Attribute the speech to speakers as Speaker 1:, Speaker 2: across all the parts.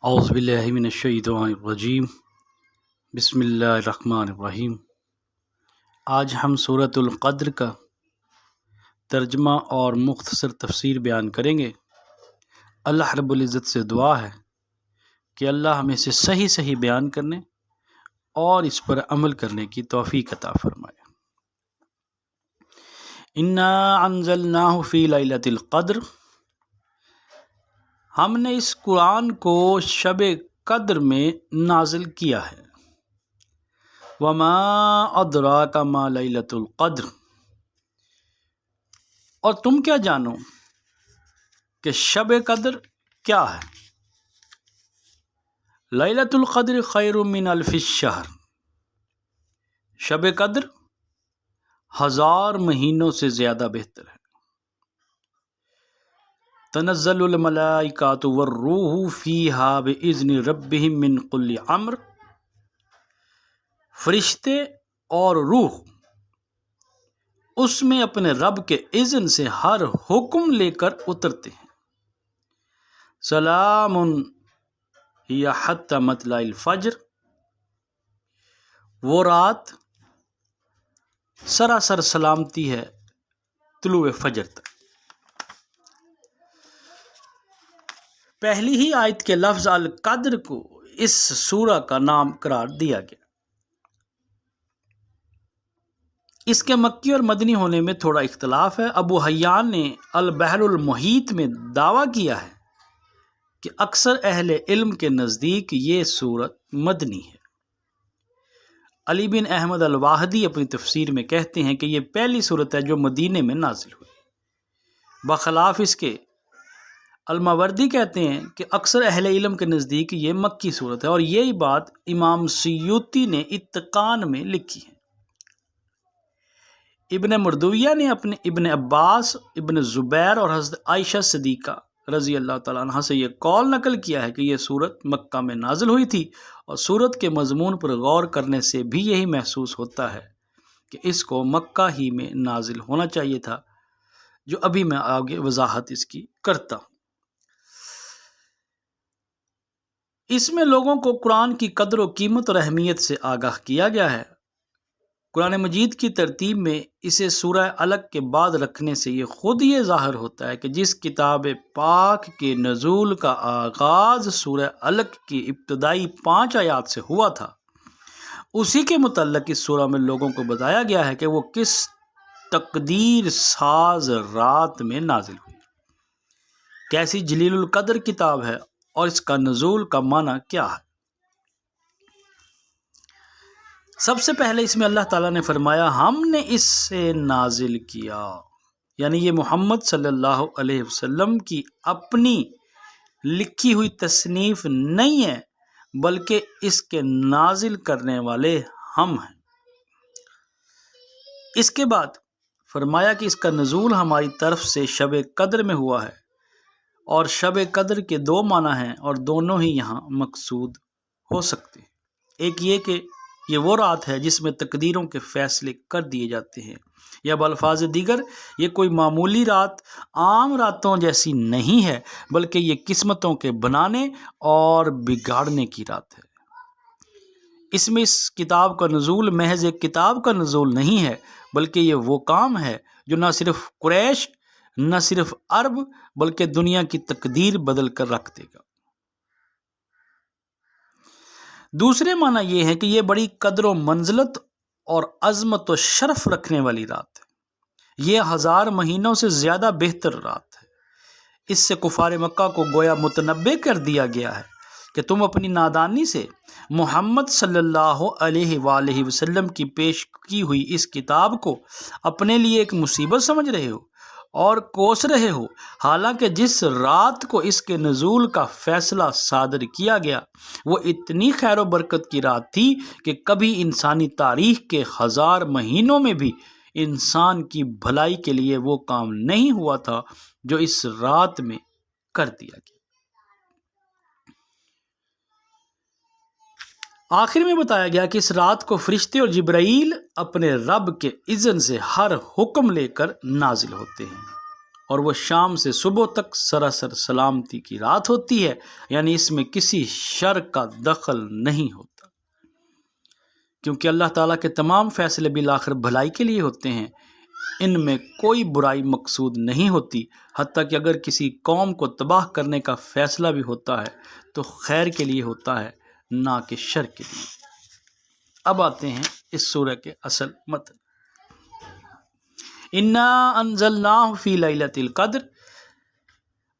Speaker 1: اعوذ باللہ من الشیطان الرجیم بسم اللہ الرحمن الرحیم۔ آج ہم سورۃ القدر کا ترجمہ اور مختصر تفسیر بیان کریں گے۔ اللہ رب العزت سے دعا ہے کہ اللہ ہمیں سے صحیح بیان کرنے اور اس پر عمل کرنے کی توفیق عطا فرمائے۔ انا انزلناہ فی لیلۃ القدر، ہم نے اس قرآن کو شب قدر میں نازل کیا ہے۔ وما ادراک ما لیلۃ القدر، اور تم کیا جانو کہ شب قدر کیا ہے۔ لیلۃ القدر خیر من الف الشہر، شب قدر 1000 مہینوں سے زیادہ بہتر ہے۔ تنزل الملائکۃ والروح فیہا باذن ربہم من کل امر، فرشتے اور روح اس میں اپنے رب کے اذن سے ہر حکم لے کر اترتے ہیں۔ سلام ہی حتی مطلع الفجر، وہ رات سراسر سلامتی ہے طلوع فجر تک۔ پہلی ہی آیت کے لفظ القدر کو اس سورہ کا نام قرار دیا گیا۔ اس کے مکی اور مدنی ہونے میں تھوڑا اختلاف ہے۔ ابو حیان نے البحر المحیط میں دعویٰ کیا ہے کہ اکثر اہل علم کے نزدیک یہ سورت مدنی ہے۔ علی بن احمد الواحدی اپنی تفسیر میں کہتے ہیں کہ یہ پہلی سورت ہے جو مدینے میں نازل ہوئی۔ بخلاف اس کے الماوردی کہتے ہیں کہ اکثر اہل علم کے نزدیک یہ مکی سورت ہے، اور یہی بات امام سیوطی نے اتقان میں لکھی ہے۔ ابن مردویہ نے اپنے ابن عباس، ابن زبیر اور حضرت عائشہ صدیقہ رضی اللہ تعالیٰ عنہ سے یہ قول نقل کیا ہے کہ یہ سورت مکہ میں نازل ہوئی تھی، اور سورت کے مضمون پر غور کرنے سے بھی یہی محسوس ہوتا ہے کہ اس کو مکہ ہی میں نازل ہونا چاہیے تھا، جو ابھی میں آگے وضاحت اس کی کرتا ہوں۔ اس میں لوگوں کو قرآن کی قدر و قیمت اور اہمیت سے آگاہ کیا گیا ہے۔ قرآن مجید کی ترتیب میں اسے سورہ علق کے بعد رکھنے سے یہ خود یہ ظاہر ہوتا ہے کہ جس کتاب پاک کے نزول کا آغاز سورہ علق کی ابتدائی 5 آیات سے ہوا تھا، اسی کے متعلق اس سورہ میں لوگوں کو بتایا گیا ہے کہ وہ کس تقدیر ساز رات میں نازل ہوئی، کیسی جلیل القدر کتاب ہے، اور اس کا نزول کا معنی کیا ہے۔ سب سے پہلے اس میں اللہ تعالیٰ نے فرمایا ہم نے اس سے نازل کیا، یعنی یہ محمد صلی اللہ علیہ وسلم کی اپنی لکھی ہوئی تصنیف نہیں ہے، بلکہ اس کے نازل کرنے والے ہم ہیں۔ اس کے بعد فرمایا کہ اس کا نزول ہماری طرف سے شب قدر میں ہوا ہے، اور شب قدر کے 2 معنی ہیں، اور دونوں ہی یہاں مقصود ہو سکتے ہیں۔ ایک یہ کہ یہ وہ رات ہے جس میں تقدیروں کے فیصلے کر دیے جاتے ہیں، یا بالفاظ دیگر یہ کوئی معمولی رات عام راتوں جیسی نہیں ہے، بلکہ یہ قسمتوں کے بنانے اور بگاڑنے کی رات ہے۔ اس میں اس کتاب کا نزول محض ایک کتاب کا نزول نہیں ہے، بلکہ یہ وہ کام ہے جو نہ صرف قریش، نہ صرف عرب، بلکہ دنیا کی تقدیر بدل کر رکھ دے گا۔ دوسرے معنی یہ ہے کہ یہ بڑی قدر و منزلت اور عظمت و شرف رکھنے والی رات ہے۔ یہ 1000 مہینوں سے زیادہ بہتر رات ہے۔ اس سے کفار مکہ کو گویا متنبع کر دیا گیا ہے کہ تم اپنی نادانی سے محمد صلی اللہ علیہ وآلہ وسلم کی پیش کی ہوئی اس کتاب کو اپنے لیے ایک مصیبت سمجھ رہے ہو اور کوس رہے ہو، حالانکہ جس رات کو اس کے نزول کا فیصلہ صادر کیا گیا وہ اتنی خیر و برکت کی رات تھی کہ کبھی انسانی تاریخ کے 1000 مہینوں میں بھی انسان کی بھلائی کے لیے وہ کام نہیں ہوا تھا جو اس رات میں کر دیا گیا۔ آخر میں بتایا گیا کہ اس رات کو فرشتے اور جبرائیل اپنے رب کے اذن سے ہر حکم لے کر نازل ہوتے ہیں۔ اور وہ شام سے صبح تک سراسر سلامتی کی رات ہوتی ہے، یعنی اس میں کسی شر کا دخل نہیں ہوتا، کیونکہ اللہ تعالیٰ کے تمام فیصلے بالآخر بھلائی کے لیے ہوتے ہیں، ان میں کوئی برائی مقصود نہیں ہوتی، حتیٰ کہ اگر کسی قوم کو تباہ کرنے کا فیصلہ بھی ہوتا ہے تو خیر کے لیے ہوتا ہے، نہ کہ شر کے لیے۔ اب آتے ہیں اس سورہ کے اصل متن۔ انا انزلناہ فی لیلۃ القدر،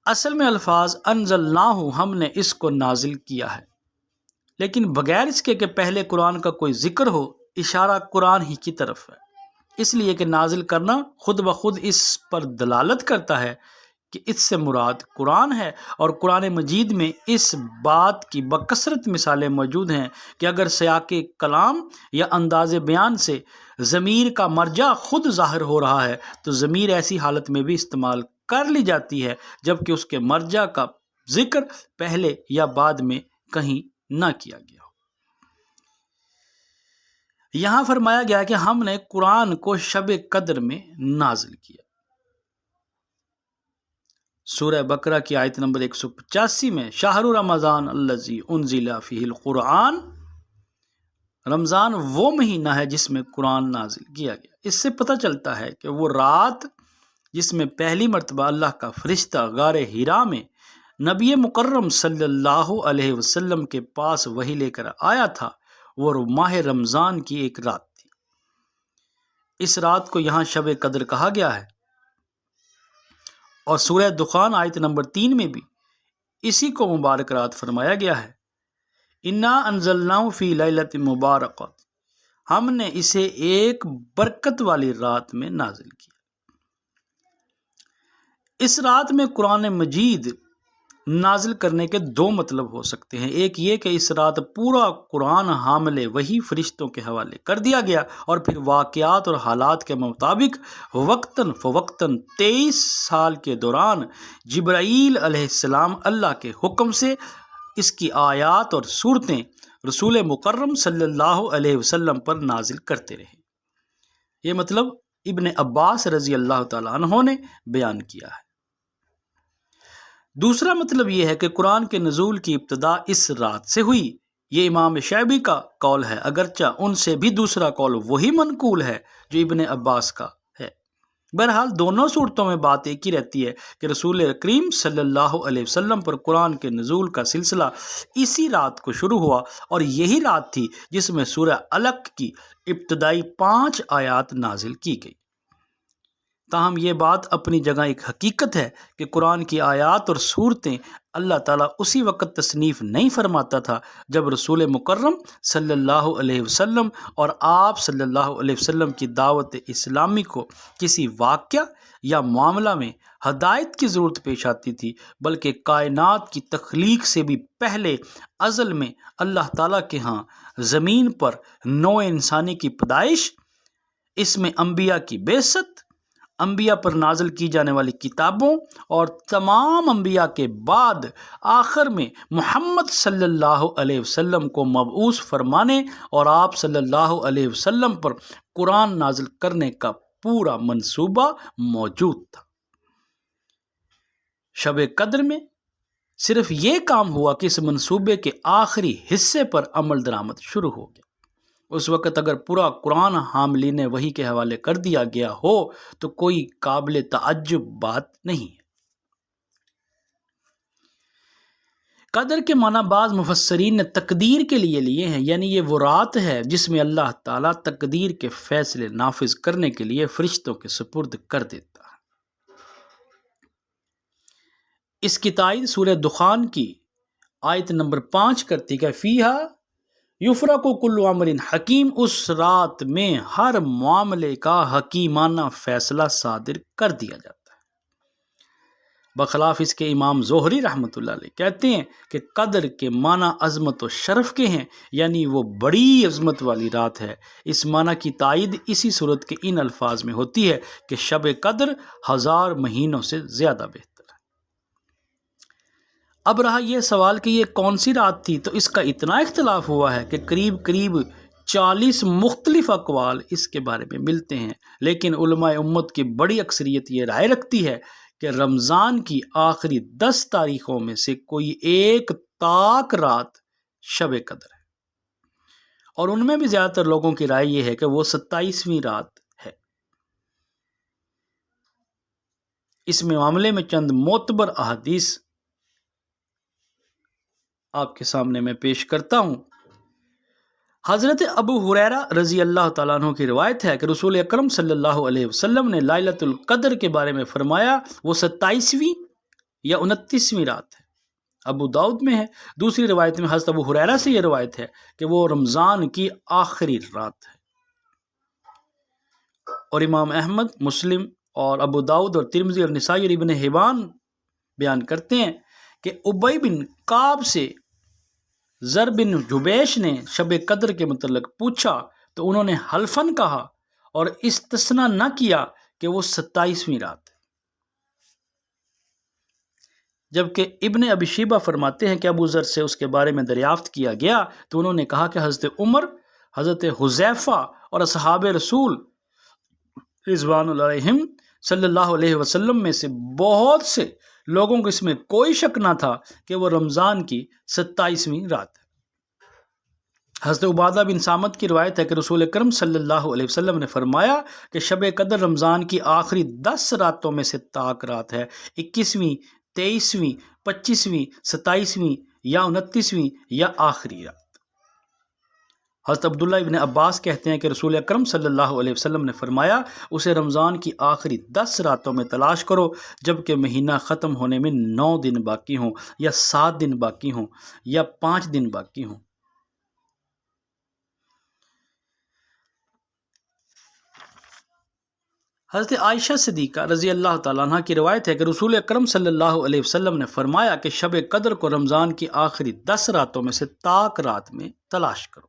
Speaker 1: اصل میں الفاظ انزلناہ ہم نے اس کو نازل کیا ہے، لیکن بغیر اس کے کہ پہلے قرآن کا کوئی ذکر ہو، اشارہ قرآن ہی کی طرف ہے، اس لیے کہ نازل کرنا خود بخود اس پر دلالت کرتا ہے کہ اس سے مراد قرآن ہے، اور قرآن مجید میں اس بات کی بکثرت مثالیں موجود ہیں کہ اگر سیاق کلام یا انداز بیان سے ضمیر کا مرجع خود ظاہر ہو رہا ہے تو ضمیر ایسی حالت میں بھی استعمال کر لی جاتی ہے جبکہ اس کے مرجع کا ذکر پہلے یا بعد میں کہیں نہ کیا گیا ہو۔ یہاں فرمایا گیا کہ ہم نے قرآن کو شب قدر میں نازل کیا۔ سورہ بقرہ کی آیت نمبر 185 میں شہر رمضان الذی انزل فیہ القرآن، رمضان وہ مہینہ ہے جس میں قرآن نازل کیا گیا۔ اس سے پتہ چلتا ہے کہ وہ رات جس میں پہلی مرتبہ اللہ کا فرشتہ غار حرا میں نبی مکرم صلی اللہ علیہ وسلم کے پاس وحی لے کر آیا تھا، وہ ماہ رمضان کی ایک رات تھی۔ اس رات کو یہاں شب قدر کہا گیا ہے، اور سورہ دخان آیت نمبر 3 میں بھی اسی کو مبارک رات فرمایا گیا ہے۔ انا انزلناہ فی لیلۃ مبارکۃ، ہم نے اسے ایک برکت والی رات میں نازل کیا۔ اس رات میں قرآن مجید نازل کرنے کے دو مطلب ہو سکتے ہیں، ایک یہ کہ اس رات پورا قرآن حامل وحی فرشتوں کے حوالے کر دیا گیا اور پھر واقعات اور حالات کے مطابق وقتاً فوقتاً 23 سال کے دوران جبرائیل علیہ السلام اللہ کے حکم سے اس کی آیات اور صورتیں رسول مکرم صلی اللہ علیہ وسلم پر نازل کرتے رہے۔ یہ مطلب ابن عباس رضی اللہ تعالیٰ عنہ نے بیان کیا ہے۔ دوسرا مطلب یہ ہے کہ قرآن کے نزول کی ابتدا اس رات سے ہوئی، یہ امام شعبی کا قول ہے، اگرچہ ان سے بھی دوسرا قول وہی منقول ہے جو ابن عباس کا ہے۔ بہرحال دونوں صورتوں میں بات ایک ہی رہتی ہے کہ رسول کریم صلی اللہ علیہ وسلم پر قرآن کے نزول کا سلسلہ اسی رات کو شروع ہوا، اور یہی رات تھی جس میں سورہ علق کی ابتدائی 5 آیات نازل کی گئی۔ تاہم یہ بات اپنی جگہ ایک حقیقت ہے کہ قرآن کی آیات اور صورتیں اللہ تعالیٰ اسی وقت تصنیف نہیں فرماتا تھا جب رسول مکرم صلی اللہ علیہ وسلم اور آپ صلی اللہ علیہ وسلم کی دعوت اسلامی کو کسی واقعہ یا معاملہ میں ہدایت کی ضرورت پیش آتی تھی، بلکہ کائنات کی تخلیق سے بھی پہلے ازل میں اللہ تعالیٰ کے ہاں زمین پر نوع انسانی کی پیدائش، اس میں انبیاء کی بعثت، انبیاء پر نازل کی جانے والی کتابوں، اور تمام انبیاء کے بعد آخر میں محمد صلی اللہ علیہ وسلم کو مبعوث فرمانے اور آپ صلی اللہ علیہ وسلم پر قرآن نازل کرنے کا پورا منصوبہ موجود تھا۔ شب قدر میں صرف یہ کام ہوا کہ اس منصوبے کے آخری حصے پر عمل درآمد شروع ہو گیا۔ اس وقت اگر پورا قرآن حاملین وحی کے حوالے کر دیا گیا ہو تو کوئی قابل تعجب بات نہیں ہے۔ قدر کے معنی بعض مفسرین نے تقدیر کے لیے ہیں، یعنی یہ وہ رات ہے جس میں اللہ تعالیٰ تقدیر کے فیصلے نافذ کرنے کے لیے فرشتوں کے سپرد کر دیتا ہے۔ اس کی تائید سورہ دخان کی آیت نمبر 5 کرتی کہ فیہا یفرق کل امر حکیم، اس رات میں ہر معاملے کا حکیمانہ فیصلہ صادر کر دیا جاتا ہے۔ بخلاف اس کے امام زہری رحمۃ اللہ علیہ کہتے ہیں کہ قدر کے معنی عظمت و شرف کے ہیں، یعنی وہ بڑی عظمت والی رات ہے۔ اس معنی کی تائید اسی صورت کے ان الفاظ میں ہوتی ہے کہ شب قدر 1000 مہینوں سے زیادہ بہتر۔ اب رہا یہ سوال کہ یہ کون سی رات تھی، تو اس کا اتنا اختلاف ہوا ہے کہ قریب 40 مختلف اقوال اس کے بارے میں ملتے ہیں، لیکن علماء امت کی بڑی اکثریت یہ رائے رکھتی ہے کہ رمضان کی آخری 10 تاریخوں میں سے کوئی ایک تاک رات شب قدر ہے، اور ان میں بھی زیادہ تر لوگوں کی رائے یہ ہے کہ وہ 27ویں رات ہے۔ اس معاملے میں چند معتبر احادیث آپ کے سامنے میں پیش کرتا ہوں۔ حضرت ابو ہریرہ رضی اللہ تعالیٰ عنہ کی روایت ہے کہ رسول اکرم صلی اللہ علیہ وسلم نے لائلۃ القدر کے بارے میں فرمایا وہ 27ویں یا 29ویں رات ہے، ابو داؤد میں ہے۔ دوسری روایت میں حضرت ابو ہریرہ سے یہ روایت ہے کہ وہ رمضان کی آخری رات ہے، اور امام احمد، مسلم اور ابو داؤد اور ترمذی اور نسائی اور ابن حبان بیان کرتے ہیں کہ ابی بن کعب سے زر بن جبیش نے شب قدر کے متعلق پوچھا تو انہوں نے حلفاً کہا اور استثناء نہ کیا کہ وہ 27ویں رات ہے، جبکہ ابن ابی شیبہ فرماتے ہیں کہ ابو ذر سے اس کے بارے میں دریافت کیا گیا تو انہوں نے کہا کہ حضرت عمر، حضرت حذیفہ اور اصحاب رسول رضوان اللہ علیہم صلی اللہ علیہ وسلم میں سے بہت سے لوگوں کو اس میں کوئی شک نہ تھا کہ وہ رمضان کی 27ویں رات ہے۔ حضرت عبادہ بن صامت کی روایت ہے کہ رسول اکرم صلی اللہ علیہ وسلم نے فرمایا کہ شب قدر رمضان کی آخری 10 راتوں میں سے تاک رات ہے، 21ویں، 23ویں، 25ویں، 27ویں یا 29ویں یا آخری رات۔ حضرت عبداللہ ابن عباس کہتے ہیں کہ رسول اکرم صلی اللہ علیہ وسلم نے فرمایا اسے رمضان کی آخری 10 راتوں میں تلاش کرو، جبکہ مہینہ ختم ہونے میں 9 دن باقی ہوں یا 7 دن باقی ہوں یا 5 دن باقی ہوں۔ حضرت عائشہ صدیقہ رضی اللہ تعالیٰ عنہ کی روایت ہے کہ رسول اکرم صلی اللہ علیہ وسلم نے فرمایا کہ شب قدر کو رمضان کی آخری 10 راتوں میں سے تاک رات میں تلاش کرو۔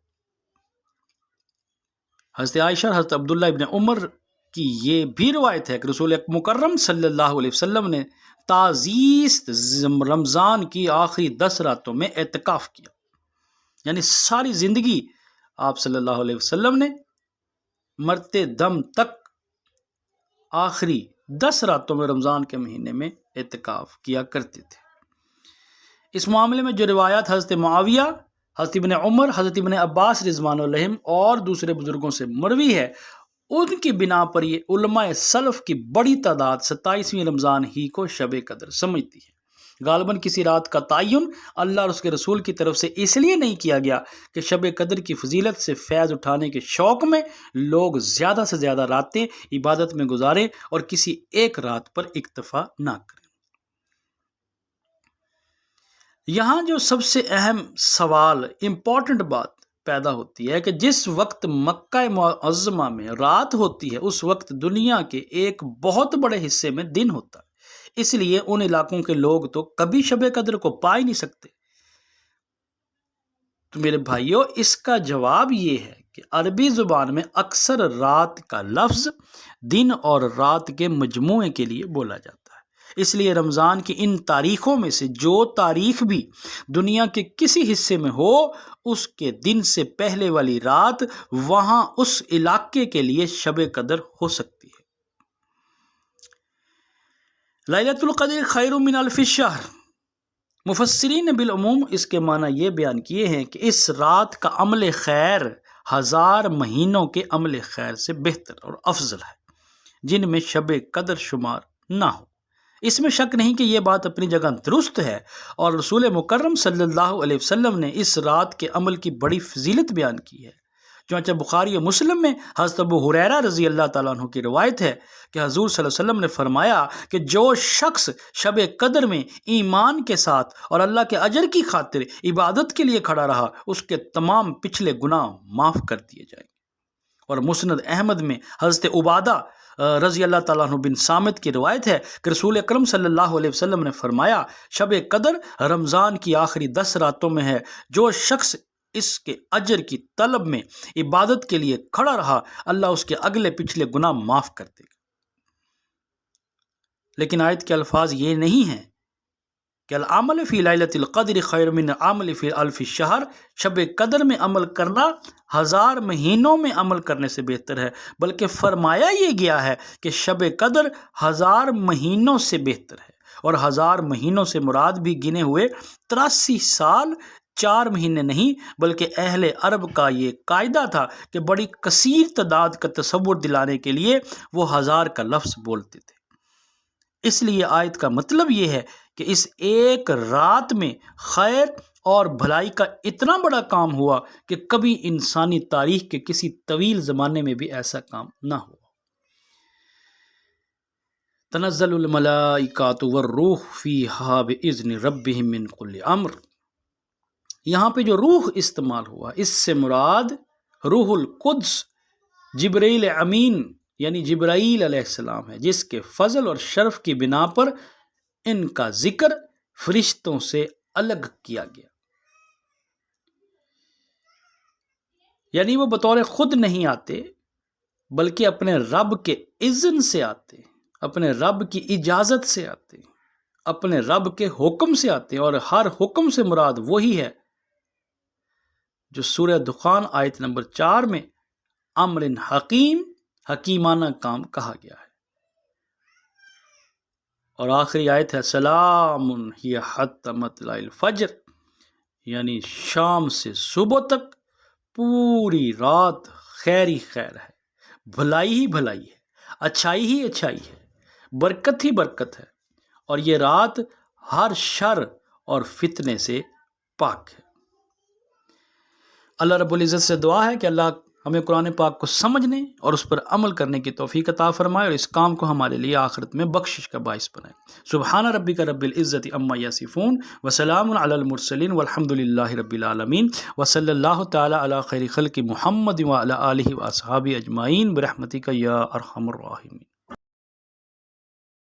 Speaker 1: حضرت عائشہ، حضرت عبداللہ ابن عمر کی یہ بھی روایت ہے کہ رسول مکرم صلی اللہ علیہ وسلم نے تازیست رمضان کی آخری 10 راتوں میں اعتکاف کیا، یعنی ساری زندگی آپ صلی اللہ علیہ وسلم نے مرتے دم تک آخری 10 راتوں میں رمضان کے مہینے میں اعتکاف کیا کرتے تھے۔ اس معاملے میں جو روایات حضرت معاویہ، حضرت ابن عمر، حضرت ابن عباس رضوان علیہم اور دوسرے بزرگوں سے مروی ہے، ان کی بنا پر یہ علماء سلف کی بڑی تعداد 27ویں رمضان ہی کو شب قدر سمجھتی ہے۔ غالباً کسی رات کا تعین اللہ اور اس کے رسول کی طرف سے اس لیے نہیں کیا گیا کہ شب قدر کی فضیلت سے فیض اٹھانے کے شوق میں لوگ زیادہ سے زیادہ راتیں عبادت میں گزاریں اور کسی ایک رات پر اکتفا نہ کریں۔ یہاں جو سب سے اہم سوال، امپورٹنٹ بات پیدا ہوتی ہے کہ جس وقت مکہ معظمہ میں رات ہوتی ہے اس وقت دنیا کے ایک بہت بڑے حصے میں دن ہوتا ہے، اس لیے ان علاقوں کے لوگ تو کبھی شب قدر کو پا ہی نہیں سکتے۔ تو میرے بھائیوں، اس کا جواب یہ ہے کہ عربی زبان میں اکثر رات کا لفظ دن اور رات کے مجموعے کے لیے بولا جاتا ہے، اس لیے رمضان کی ان تاریخوں میں سے جو تاریخ بھی دنیا کے کسی حصے میں ہو، اس کے دن سے پہلے والی رات وہاں اس علاقے کے لیے شب قدر ہو سکتی ہے۔ لیلۃ القدر خیر من الف شہر، مفسرین نے بالعموم اس کے معنی یہ بیان کیے ہیں کہ اس رات کا عمل خیر 1000 مہینوں کے عمل خیر سے بہتر اور افضل ہے جن میں شب قدر شمار نہ ہو۔ اس میں شک نہیں کہ یہ بات اپنی جگہ درست ہے، اور رسول مکرم صلی اللہ علیہ وسلم نے اس رات کے عمل کی بڑی فضیلت بیان کی ہے۔ چنانچہ بخاری و مسلم میں حضرت ابو ہریرہ رضی اللہ تعالیٰ عنہ کی روایت ہے کہ حضور صلی اللہ علیہ وسلم نے فرمایا کہ جو شخص شب قدر میں ایمان کے ساتھ اور اللہ کے اجر کی خاطر عبادت کے لیے کھڑا رہا، اس کے تمام پچھلے گناہ معاف کر دیے جائیں گے۔ اور مسند احمد میں حضرت عبادہ رضی اللہ تعالیٰ عنہ بن صامت کی روایت ہے کہ رسول اکرم صلی اللہ علیہ وسلم نے فرمایا شب قدر رمضان کی آخری 10 راتوں میں ہے، جو شخص اس کے اجر کی طلب میں عبادت کے لیے کھڑا رہا، اللہ اس کے اگلے پچھلے گناہ معاف کر دے گا۔ لیکن آیت کے الفاظ یہ نہیں ہیں کہ العمل فی لیلۃ القدر خیر من عمل فی الف شہر، شب قدر میں عمل کرنا 1000 مہینوں میں عمل کرنے سے بہتر ہے، بلکہ فرمایا یہ گیا ہے کہ شب قدر 1000 مہینوں سے بہتر ہے، اور 1000 مہینوں سے مراد بھی گنے ہوئے 83 سال 4 مہینے نہیں، بلکہ اہل عرب کا یہ قاعدہ تھا کہ بڑی کثیر تعداد کا تصور دلانے کے لیے وہ 1000 کا لفظ بولتے تھے۔ اس لیے آیت کا مطلب یہ ہے کہ اس ایک رات میں خیر اور بھلائی کا اتنا بڑا کام ہوا کہ کبھی انسانی تاریخ کے کسی طویل زمانے میں بھی ایسا کام نہ ہوا۔ تنزل الملائکۃ والروح فیہا بإذن ربہم من کل امر، یہاں پہ جو روح استعمال ہوا اس سے مراد روح القدس جبرائیل امین یعنی جبرائیل علیہ السلام ہے، جس کے فضل اور شرف کی بنا پر ان کا ذکر فرشتوں سے الگ کیا گیا، یعنی وہ بطور خود نہیں آتے بلکہ اپنے رب کے اذن سے آتے، اپنے رب کی اجازت سے آتے، اپنے رب کے حکم سے آتے، اور ہر حکم سے مراد وہی ہے جو سورہ دخان آیت نمبر 4 میں امر حکیم، حکیمانہ کام کہا گیا ہے، اور آخری آیت ہے سلام ہی حتی مطلع الفجر، یعنی شام سے صبح تک پوری رات خیر ہی خیر ہے، بھلائی ہی بھلائی ہے، اچھائی ہی اچھائی ہے، برکت ہی برکت ہے، اور یہ رات ہر شر اور فتنے سے پاک ہے۔ اللہ رب العزت سے دعا ہے کہ اللہ ہمیں قرآن پاک کو سمجھنے اور اس پر عمل کرنے کی توفیق عطا فرمائے، اور اس کام کو ہمارے لیے آخرت میں بخشش کا باعث بنائے۔ سبحان ربک رب العزت عما یصفون وسلام علی المرسلین والحمد للہ رب العالمین، وصلی اللہ تعالی علی خیر خلق محمد وعلی آلہ واصحابہ اجمعین برحمتک یا ارحم الراحمین۔